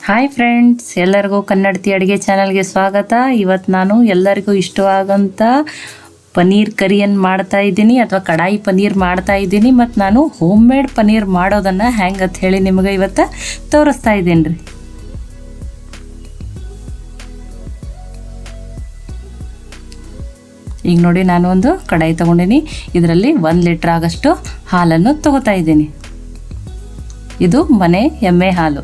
Hi friends, ಎಲ್ಲರಿಗೂ ಕನ್ನಡತಿ ಅಡುಗೆ ಚಾನಲ್ಗೆ ಸ್ವಾಗತ. ಇವತ್ತು ನಾನು ಎಲ್ಲರಿಗೂ ಇಷ್ಟವಾಗಂಥ ಪನ್ನೀರ್ ಕರಿಯನ್ನು ಮಾಡ್ತಾ ಇದ್ದೀನಿ ಅಥವಾ ಕಡಾಯಿ ಪನ್ನೀರ್ ಮಾಡ್ತಾ ಇದ್ದೀನಿ. ಮತ್ತು ನಾನು ಹೋಮ್ ಮೇಡ್ ಪನ್ನೀರ್ ಮಾಡೋದನ್ನು ಹೆಂಗೆ ಅಂತ ಹೇಳಿ ನಿಮಗೆ ಇವತ್ತು ತೋರಿಸ್ತಾ ಇದ್ದೀನಿ ರೀ. ಈಗ ನೋಡಿ, ನಾನು ಒಂದು ಕಡಾಯಿ ತೊಗೊಂಡಿನಿ. ಇದರಲ್ಲಿ 1 ಲೀಟ್ರ್ ಆಗಷ್ಟು ಹಾಲನ್ನು ತಗೋತಾ ಇದ್ದೀನಿ. ಇದು ಮನೆ ಎಮ್ಮೆ ಹಾಲು.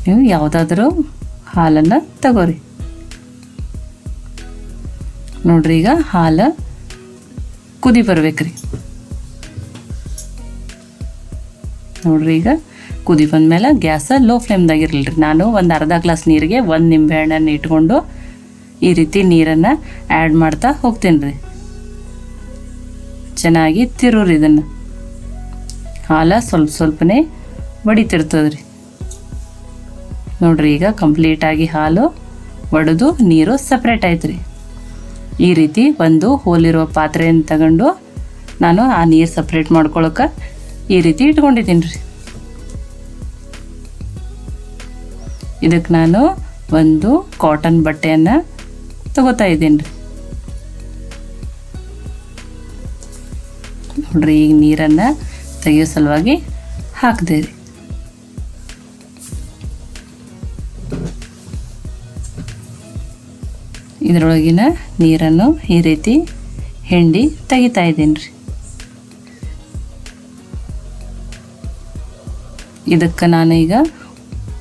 ನೀವು ಯಾವುದಾದ್ರೂ ಹಾಲನ್ನು ತಗೋರಿ. ನೋಡ್ರಿ, ಈಗ ಹಾಲು ಕುದಿ ಬರ್ಬೇಕ್ರಿ. ನೋಡ್ರಿ, ಈಗ ಕುದಿ ಬಂದಮೇಲೆ ಗ್ಯಾಸ ಲೋ ಫ್ಲೇಮ್ದಾಗಿರಲಿ ರೀ. ನಾನು ಒಂದು ಅರ್ಧ ಗ್ಲಾಸ್ ನೀರಿಗೆ 1 ನಿಂಬೆಹಣ್ಣನ್ನು ಇಟ್ಕೊಂಡು ಈ ರೀತಿ ನೀರನ್ನು ಆ್ಯಡ್ ಮಾಡ್ತಾ ಹೋಗ್ತೀನಿ ರೀ. ಚೆನ್ನಾಗಿ ತಿರುವ್ರಿ. ಇದನ್ನು ಹಾಲು ಸ್ವಲ್ಪನೇ ಒಡಿತಿರ್ತದೆ ರೀ. ನೋಡ್ರಿ, ಈಗ ಕಂಪ್ಲೀಟಾಗಿ ಹಾಲು ಒಡೆದು ನೀರು ಸಪ್ರೇಟ್ ಆಯ್ತು ರೀ. ಈ ರೀತಿ ಒಂದು ಹೋಲಿರುವ ಪಾತ್ರೆಯನ್ನು ತಗೊಂಡು ನಾನು ಆ ನೀರು ಸಪ್ರೇಟ್ ಮಾಡ್ಕೊಳಕ್ಕೆ ಈ ರೀತಿ ಇಟ್ಕೊಂಡಿದ್ದೀನಿ ರೀ. ಇದಕ್ಕೆ ನಾನು ಒಂದು ಕಾಟನ್ ಬಟ್ಟೆಯನ್ನು ತಗೋತಾ ಇದ್ದೀನಿ ರೀ. ನೋಡ್ರಿ, ಈಗ ನೀರನ್ನು ತೆಗೆಯೋ ಸಲುವಾಗಿ ಹಾಕಿದೆ ರೀ. ಇದರೊಳಗಿನ ನೀರನ್ನು ಈ ರೀತಿ ಹಿಂಡಿ ತೆಗಿತಾ ಇದ್ದೀನಿ ರೀ. ಇದಕ್ಕೆ ನಾನು ಈಗ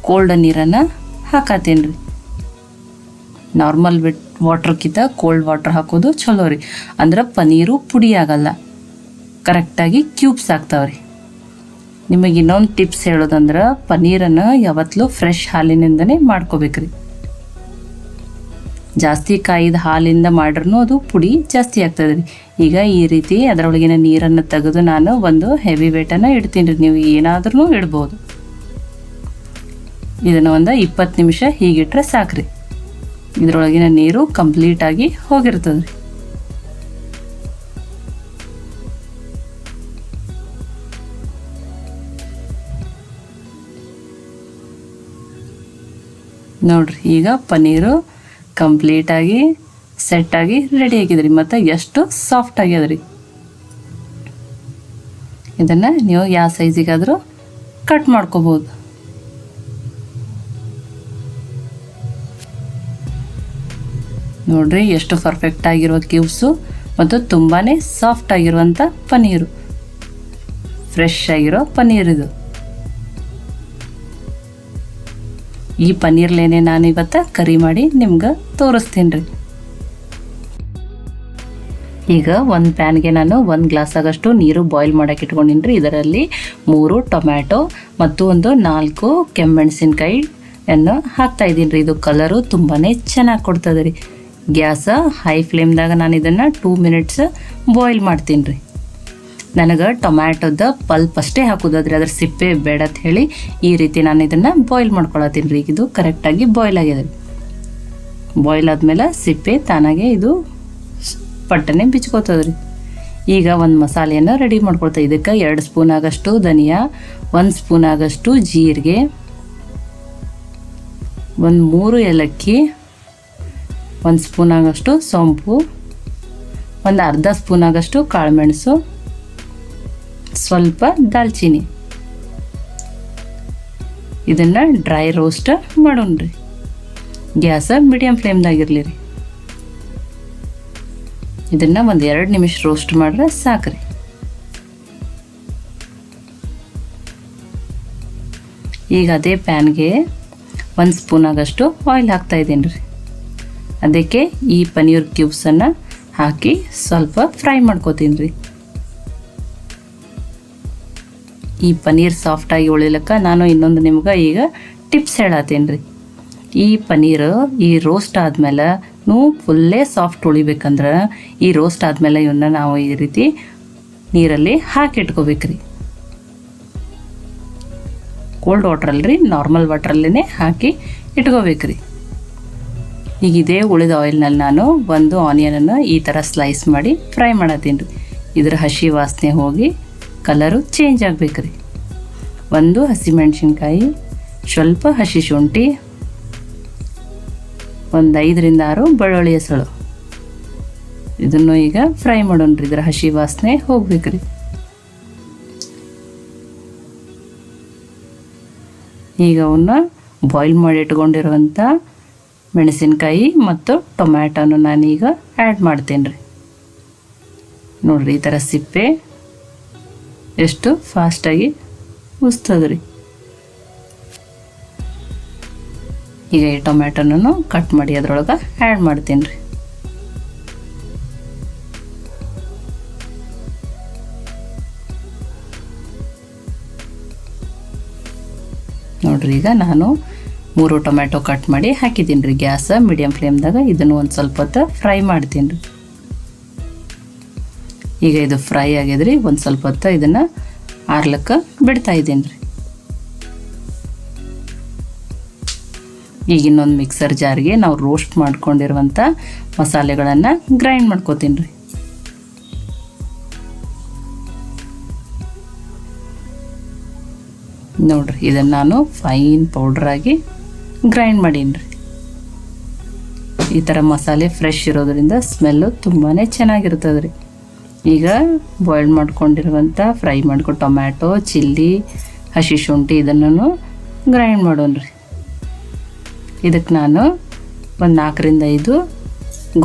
ಕೋಲ್ಡ್ ನೀರನ್ನು ಹಾಕತ್ತೀನಿ ರೀ. ನಾರ್ಮಲ್ ವಾಟ್ರ್ಕ್ಕಿಂತ ಕೋಲ್ಡ್ ವಾಟ್ರ್ ಹಾಕೋದು ಚಲೋ ರೀ. ಅಂದ್ರೆ ಪನ್ನೀರು ಪುಡಿ ಆಗಲ್ಲ, ಕರೆಕ್ಟಾಗಿ ಕ್ಯೂಬ್ಸ್ ಆಗ್ತಾವೆ ರೀ. ನಿಮಗೆ ಇನ್ನೊಂದು ಟಿಪ್ಸ್ ಹೇಳೋದಂದ್ರೆ, ಪನ್ನೀರನ್ನು ಯಾವತ್ತಲೂ ಫ್ರೆಶ್ ಹಾಲಿನಿಂದನೇ ಮಾಡ್ಕೋಬೇಕ್ರಿ. ಜಾಸ್ತಿ ಕಾಯಿದ ಹಾಲಿಂದ ಮಾಡ್ರೂ ಅದು ಪುಡಿ ಜಾಸ್ತಿ ಆಗ್ತದೆ ರೀ. ಈಗ ಈ ರೀತಿ ಅದರೊಳಗಿನ ನೀರನ್ನು ತೆಗೆದು ನಾನು ಒಂದು ಹೆವಿ ವೇಟನ್ನು ಇಡ್ತೀನಿ ರೀ. ನೀವು ಏನಾದ್ರೂ ಇಡ್ಬೋದು. ಇದನ್ನು ಒಂದು 20 ನಿಮಿಷ ಹೀಗಿಟ್ರೆ ಸಾಕ್ರಿ. ಇದರೊಳಗಿನ ನೀರು ಕಂಪ್ಲೀಟಾಗಿ ಹೋಗಿರ್ತದೆ ರೀ. ನೋಡ್ರಿ, ಈಗ ಪನ್ನೀರು ಕಂಪ್ಲೀಟಾಗಿ ಸೆಟ್ಟಾಗಿ ರೆಡಿ ಆಗಿದ್ರಿ. ಮತ್ತು ಎಷ್ಟು ಸಾಫ್ಟ್ ಆಗ್ಯದ್ರಿ. ಇದನ್ನು ನೀವು ಯಾವ ಸೈಜಿಗಾದರೂ ಕಟ್ ಮಾಡ್ಕೋಬೋದು. ನೋಡ್ರಿ, ಎಷ್ಟು ಪರ್ಫೆಕ್ಟ್ ಆಗಿರೋ ಕ್ಯೂಬ್ಸು ಮತ್ತು ತುಂಬಾ ಸಾಫ್ಟ್ ಆಗಿರುವಂಥ ಪನ್ನೀರು, ಫ್ರೆಶ್ ಆಗಿರೋ ಪನ್ನೀರ್ ಇದು. ಈ ಪನ್ನೀರ್ಲೇನೆ ನಾನು ಇವತ್ತು ಕರಿ ಮಾಡಿ ನಿಮ್ಗೆ ತೋರಿಸ್ತೀನಿ ರೀ. ಈಗ ಒಂದು ಪ್ಯಾನ್ಗೆ ನಾನು 1 ಗ್ಲಾಸ್ ಆಗಷ್ಟು ನೀರು ಬಾಯ್ಲ್ ಮಾಡೋಕೆ ಇಟ್ಕೊಂಡಿನಿ ರೀ. ಇದರಲ್ಲಿ 3 ಟೊಮ್ಯಾಟೊ ಮತ್ತು ಒಂದು 4 ಕೆಮ್ಮೆಣಸಿನ್ಕಾಯಿಯನ್ನು ಹಾಕ್ತಾಯಿದ್ದೀನಿ ರೀ. ಇದು ಕಲರು ತುಂಬಾ ಚೆನ್ನಾಗಿ ಕೊಡ್ತದೆ ರೀ. ಗ್ಯಾಸ ಹೈ ಫ್ಲೇಮ್ದಾಗ ನಾನು ಇದನ್ನು 2 ಮಿನಿಟ್ಸ್ ಬಾಯ್ಲ್ ಮಾಡ್ತೀನಿ ರೀ. ನನಗೆ ಟೊಮ್ಯಾಟೊದ ಪಲ್ಪ್ ಅಷ್ಟೇ ಹಾಕೋದಾದ್ರೆ ಅದ್ರ ಸಿಪ್ಪೆ ಬೇಡ ಅಂತ ಹೇಳಿ ಈ ರೀತಿ ನಾನು ಇದನ್ನು ಬಾಯ್ಲ್ ಮಾಡ್ಕೊಳತ್ತೀನಿ ರೀ. ಇದು ಕರೆಕ್ಟಾಗಿ ಬಾಯ್ಲ್ ಆಗಿದೆ ರೀ. ಬಾಯ್ಲ್ ಆದಮೇಲೆ ಸಿಪ್ಪೆ ತಾನಾಗೆ ಇದು ಪಟ್ಟನೆ ಬಿಚ್ಕೋತದೆ ರೀ. ಈಗ ಒಂದು ಮಸಾಲೆಯನ್ನು ರೆಡಿ ಮಾಡ್ಕೊಳ್ತಾ. ಇದಕ್ಕೆ 2 ಸ್ಪೂನ್ ಆಗಷ್ಟು ಧನಿಯಾ, 1 ಸ್ಪೂನ್ ಆಗಷ್ಟು ಜೀರಿಗೆ, 3 ಏಲಕ್ಕಿ, 1 ಸ್ಪೂನ್ ಆಗಷ್ಟು ಸೋಂಪು, ಒಂದು ಅರ್ಧ ಸ್ಪೂನ್ ಆಗಷ್ಟು ಕಾಳುಮೆಣಸು, ಸ್ವಲ್ಪ ದಾಲ್ಚಿನ್ನಿ. ಇದನ್ನು ಡ್ರೈ ರೋಸ್ಟ್ ಮಾಡೋಣ್ರಿ. ಗ್ಯಾಸ ಮೀಡಿಯಮ್ ಫ್ಲೇಮ್ದಾಗಿರಲಿ ರೀ. ಇದನ್ನು ಒಂದು 2 ನಿಮಿಷ ರೋಸ್ಟ್ ಮಾಡ್ರೆ ಸಾಕ್ರಿ. ಈಗ ಅದೇ ಪ್ಯಾನ್ಗೆ 1 ಸ್ಪೂನ್ ಆಗಷ್ಟು ಆಯಿಲ್ ಹಾಕ್ತಾ ಇದ್ದೀನಿ ರೀ. ಅದಕ್ಕೆ ಈ ಪನ್ನೀರ್ ಕ್ಯೂಬ್ಸನ್ನು ಹಾಕಿ ಸ್ವಲ್ಪ ಫ್ರೈ ಮಾಡ್ಕೋತೀನಿ ರೀ. ಈ ಪನ್ನೀರ್ ಸಾಫ್ಟಾಗಿ ಉಳಿಲಕ್ಕೆ ನಾನು ಇನ್ನೊಂದು ನಿಮ್ಗೆ ಈಗ ಟಿಪ್ಸ್ ಹೇಳತ್ತೀನಿ ರೀ. ಈ ಪನ್ನೀರು ಈ ರೋಸ್ಟ್ ಆದಮೇಲೆ ಫುಲ್ಲೇ ಸಾಫ್ಟ್ ಉಳಿಬೇಕಂದ್ರೆ ಈ ರೋಸ್ಟ್ ಆದಮೇಲೆ ಇವನ್ನ ನಾವು ಈ ರೀತಿ ನೀರಲ್ಲಿ ಹಾಕಿಟ್ಕೋಬೇಕ್ರಿ. ಕೋಲ್ಡ್ ವಾಟ್ರಲ್ರಿ, ನಾರ್ಮಲ್ ವಾಟ್ರಲ್ಲೇ ಹಾಕಿ ಇಟ್ಕೋಬೇಕ್ರಿ. ಈಗ ಇದೇ ಉಳಿದ ಆಯಿಲ್ನಲ್ಲಿ ನಾನು ಒಂದು ಆನಿಯನನ್ನು ಈ ಥರ ಸ್ಲೈಸ್ ಮಾಡಿ ಫ್ರೈ ಮಾಡತ್ತೀನಿ ರೀ. ಇದರ ಹಸಿ ವಾಸನೆ ಹೋಗಿ ಕಲರು ಚೇಂಜ್ ಆಗಬೇಕ್ರಿ. 1 ಹಸಿಮೆಣಸಿನ್ಕಾಯಿ, ಸ್ವಲ್ಪ ಹಸಿ ಶುಂಠಿ, ಒಂದು 5ರಿಂದ 6 ಬೆಳ್ಳುಳ್ಳಿ ಹೆಸಳು. ಇದನ್ನು ಈಗ ಫ್ರೈ ಮಾಡೋಣ್ರಿ, ಇದರ ಹಸಿ ವಾಸನೆ ಹೋಗ್ಬೇಕ್ರಿ. ಈಗ ಅವನ್ನ ಬಾಯ್ಲ್ ಮಾಡಿ ಇಟ್ಕೊಂಡಿರುವಂಥ ಮೆಣಸಿನ್ಕಾಯಿ ಮತ್ತು ಟೊಮ್ಯಾಟೋನ ನಾನೀಗ ಆ್ಯಡ್ ಮಾಡ್ತೀನಿ ರೀ. ನೋಡಿರಿ, ಈ ಥರ ಸಿಪ್ಪೆ ಎಷ್ಟು ಫಾಸ್ಟಾಗಿ ಉಸ್ತದ್ರಿ. ಈಗ ಈ ಟೊಮ್ಯಾಟೋನೂ ಕಟ್ ಮಾಡಿ ಅದ್ರೊಳಗೆ ಆ್ಯಡ್ ಮಾಡ್ತೀನಿ ರೀ. ನೋಡಿರಿ, ಈಗ ನಾನು 3 ಟೊಮ್ಯಾಟೊ ಕಟ್ ಮಾಡಿ ಹಾಕಿದ್ದೀನಿ ರೀ. ಗ್ಯಾಸ್ ಮೀಡಿಯಮ್ ಫ್ಲೇಮ್ದಾಗ ಇದನ್ನು ಒಂದು ಸ್ವಲ್ಪ ಹೊತ್ತು ಫ್ರೈ ಮಾಡ್ತೀನಿ ರೀ. ಈಗ ಇದು ಫ್ರೈ ಆಗ್ಯದ್ರಿ. ಒಂದು ಸ್ವಲ್ಪ ಹೊತ್ತು ಇದನ್ನು ಆರ್ಲಕ್ಕೆ ಬಿಡ್ತಾ ಇದ್ದೀನಿ ರೀ. ಈಗ ಇನ್ನೊಂದು ಮಿಕ್ಸರ್ ಜಾರ್ಗೆ ನಾವು ರೋಸ್ಟ್ ಮಾಡ್ಕೊಂಡಿರುವಂಥ ಮಸಾಲೆಗಳನ್ನು ಗ್ರೈಂಡ್ ಮಾಡ್ಕೋತೀನಿ ರೀ. ನೋಡಿರಿ, ಇದನ್ನು ನಾನು ಫೈನ್ ಪೌಡ್ರಾಗಿ ಗ್ರೈಂಡ್ ಮಾಡೀನಿ ರೀ. ಈ ಥರ ಮಸಾಲೆ ಫ್ರೆಶ್ ಇರೋದ್ರಿಂದ ಸ್ಮೆಲ್ಲು ತುಂಬಾ ಚೆನ್ನಾಗಿರ್ತದೆ ರೀ. ಈಗ ಬಾಯ್ಲ್ ಮಾಡ್ಕೊಂಡಿರುವಂಥ ಫ್ರೈ ಮಾಡ್ಕೊಂಡು ಟೊಮ್ಯಾಟೊ, ಚಿಲ್ಲಿ, ಹಸಿ ಶುಂಠಿ ಇದನ್ನು ಗ್ರೈಂಡ್ ಮಾಡೋಣ ರೀ. ಇದಕ್ಕೆ ನಾನು ಒಂದು 4ರಿಂದ 5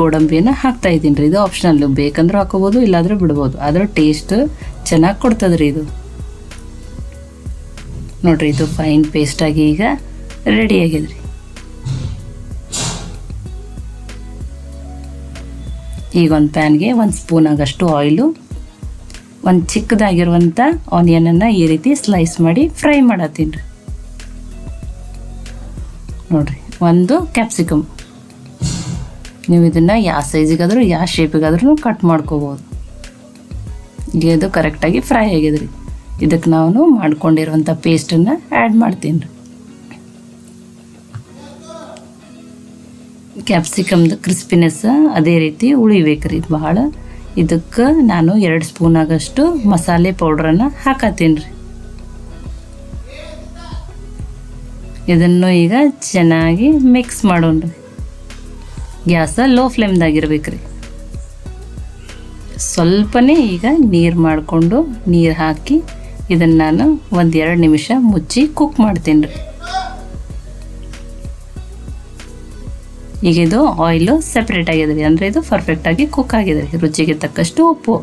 ಗೋಡಂಬಿಯನ್ನು ಹಾಕ್ತಾಯಿದ್ದೀನಿ ರೀ. ಇದು ಆಪ್ಷನಲ್ಲು, ಬೇಕಂದ್ರೂ ಹಾಕೋಬೋದು, ಇಲ್ಲಾದರೂ ಬಿಡ್ಬೋದು. ಆದರೆ ಟೇಸ್ಟ್ ಚೆನ್ನಾಗಿ ಕೊಡ್ತದೆ ರೀ ಇದು. ನೋಡಿರಿ, ಇದು ಫೈನ್ ಪೇಸ್ಟಾಗಿ ಈಗ ರೆಡಿ ಆಗಿದೆ ರೀ. ಈಗ ಒಂದು ಪ್ಯಾನ್ಗೆ 1 ಸ್ಪೂನ್ ಆಗಷ್ಟು ಆಯಿಲು, ಒಂದು ಚಿಕ್ಕದಾಗಿರುವಂಥ ಆನಿಯನನ್ನು ಈ ರೀತಿ ಸ್ಲೈಸ್ ಮಾಡಿ ಫ್ರೈ ಮಾಡತ್ತೀನಿ ರೀ. ನೋಡಿರಿ, 1 ಕ್ಯಾಪ್ಸಿಕಮ್. ನೀವು ಇದನ್ನು ಯಾವ ಸೈಜಿಗಾದರೂ ಯಾವ ಶೇಪಿಗಾದ್ರೂ ಕಟ್ ಮಾಡ್ಕೋಬೋದು. ಈಗ ಇದು ಕರೆಕ್ಟಾಗಿ ಫ್ರೈ ಆಗಿದೆ ರೀ. ಇದಕ್ಕೆ ನಾನು ಮಾಡ್ಕೊಂಡಿರುವಂಥ ಪೇಸ್ಟನ್ನು ಆ್ಯಡ್ ಮಾಡ್ತೀನಿ ರೀ. ಕ್ಯಾಪ್ಸಿಕಮ್ದು ಕ್ರಿಸ್ಪಿನೆಸ್ ಅದೇ ರೀತಿ ಉಳಿಬೇಕು ರೀ ಭಾಳ. ಇದಕ್ಕೆ ನಾನು 2 ಸ್ಪೂನ್ ಆಗಷ್ಟು ಮಸಾಲೆ ಪೌಡ್ರನ್ನು ಹಾಕತ್ತೀನಿ ರೀ. ಇದನ್ನು ಈಗ ಚೆನ್ನಾಗಿ ಮಿಕ್ಸ್ ಮಾಡೋಣ ರೀ. ಗ್ಯಾಸ ಲೋ ಫ್ಲೇಮ್ದಾಗಿರ್ಬೇಕು ರೀ. ಸ್ವಲ್ಪನೇ ಈಗ ನೀರು ಮಾಡಿಕೊಂಡು ನೀರು ಹಾಕಿ ಇದನ್ನು ನಾನು 1-2 ನಿಮಿಷ ಮುಚ್ಚಿ ಕುಕ್ ಮಾಡ್ತೀನಿ ರೀ. ಈಗ ಇದು ಆಯಿಲು ಸೆಪ್ರೇಟ್ ಆಗಿದೆ ರೀ, ಅಂದರೆ ಇದು ಪರ್ಫೆಕ್ಟಾಗಿ ಕುಕ್ ಆಗಿದೆ ರೀ. ರುಚಿಗೆ ತಕ್ಕಷ್ಟು ಉಪ್ಪು,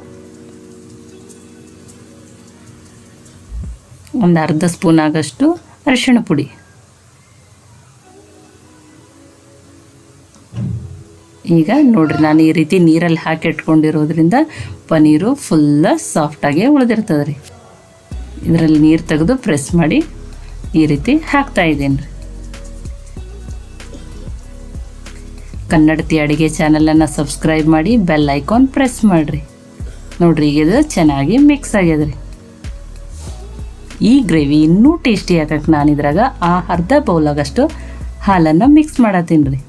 ಒಂದು ಅರ್ಧ ಸ್ಪೂನ್ ಆಗಷ್ಟು ಅರಿಶಿಣ ಪುಡಿ, ಈಗ ನೋಡಿರಿ, ನಾನು ಈ ರೀತಿ ನೀರಲ್ಲಿ ಹಾಕಿ ಇಟ್ಕೊಂಡಿರೋದ್ರಿಂದ ಪನ್ನೀರು ಫುಲ್ಲ ಸಾಫ್ಟಾಗಿ ಉಳಿದಿರ್ತದೆ ರೀ. ಇದರಲ್ಲಿ ನೀರು ತೆಗೆದು ಪ್ರೆಸ್ ಮಾಡಿ ಈ ರೀತಿ ಹಾಕ್ತಾಯಿದ್ದೀನಿ ರೀ. ಕನ್ನಡತಿ ಅಡುಗೆ ಚಾನಲನ್ನು ಸಬ್ಸ್ಕ್ರೈಬ್ ಮಾಡಿ ಬೆಲ್ ಐಕಾನ್ ಪ್ರೆಸ್ ಮಾಡಿರಿ. ನೋಡಿರಿ, ಈಗ ಇದು ಚೆನ್ನಾಗಿ ಮಿಕ್ಸ್ ಆಗ್ಯದ ರೀ. ಈ ಗ್ರೇವಿ ಇನ್ನೂ ಟೇಸ್ಟಿ ಆಗಕ್ಕೆ ನಾನು ಇದ್ರಾಗ ಅರ್ಧ ಬೌಲಾಗಷ್ಟು ಹಾಲನ್ನು ಮಿಕ್ಸ್ ಮಾಡತ್ತೀನಿ ರೀ.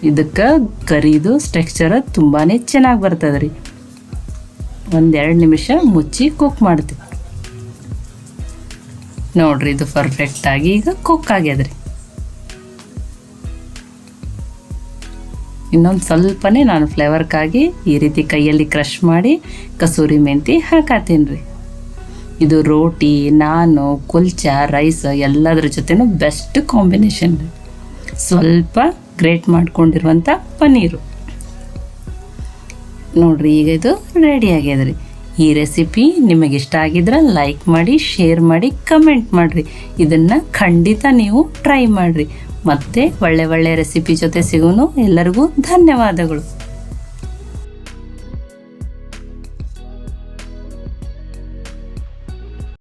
ಇದಕ್ಕೆ ಕರಿದು ಸ್ಟ್ರಕ್ಚರ್ ತುಂಬಾ ಚೆನ್ನಾಗಿ ಬರ್ತದೆ ರೀ. 1-2 ನಿಮಿಷ ಮುಚ್ಚಿ ಕುಕ್ ಮಾಡ್ತೀವಿ. ನೋಡಿರಿ, ಇದು ಪರ್ಫೆಕ್ಟಾಗಿ ಈಗ ಕುಕ್ ಆಗ್ಯದ ರೀ. ಇನ್ನೊಂದು ಸ್ವಲ್ಪನೇ ನಾನು ಫ್ಲೇವರ್ಗಾಗಿ ಈ ರೀತಿ ಕೈಯಲ್ಲಿ ಕ್ರಷ್ ಮಾಡಿ ಕಸೂರಿ ಮೆಂತಿ ಹಾಕತ್ತೀನಿ ರೀ. ಇದು ರೋಟಿ, ನಾನು, ಕುಲ್ಚಾ, ರೈಸ್ ಎಲ್ಲದ್ರ ಜೊತೆನೂ ಬೆಸ್ಟ್ ಕಾಂಬಿನೇಷನ್ ರೀ. ಸ್ವಲ್ಪ ಗ್ರೇಟ್ ಮಾಡ್ಕೊಂಡಿರುವಂಥ ಪನ್ನೀರು. ನೋಡಿರಿ, ಈಗ ಇದು ರೆಡಿ ಆಗ್ಯದ ರೀ. ಈ ರೆಸಿಪಿ ನಿಮಗೆ ಇಷ್ಟ ಆಗಿದ್ರೆ ಲೈಕ್ ಮಾಡಿ, ಶೇರ್ ಮಾಡಿ, ಕಮೆಂಟ್ ಮಾಡಿರಿ. ಇದನ್ನು ಖಂಡಿತ ನೀವು ಟ್ರೈ ಮಾಡಿರಿ. ಮತ್ತೆ ಒಳ್ಳೆ ರೆಸಿಪಿ ಜೊತೆ ಸಿಗೋನು. ಎಲ್ಲರಿಗೂ ಧನ್ಯವಾದಗಳು.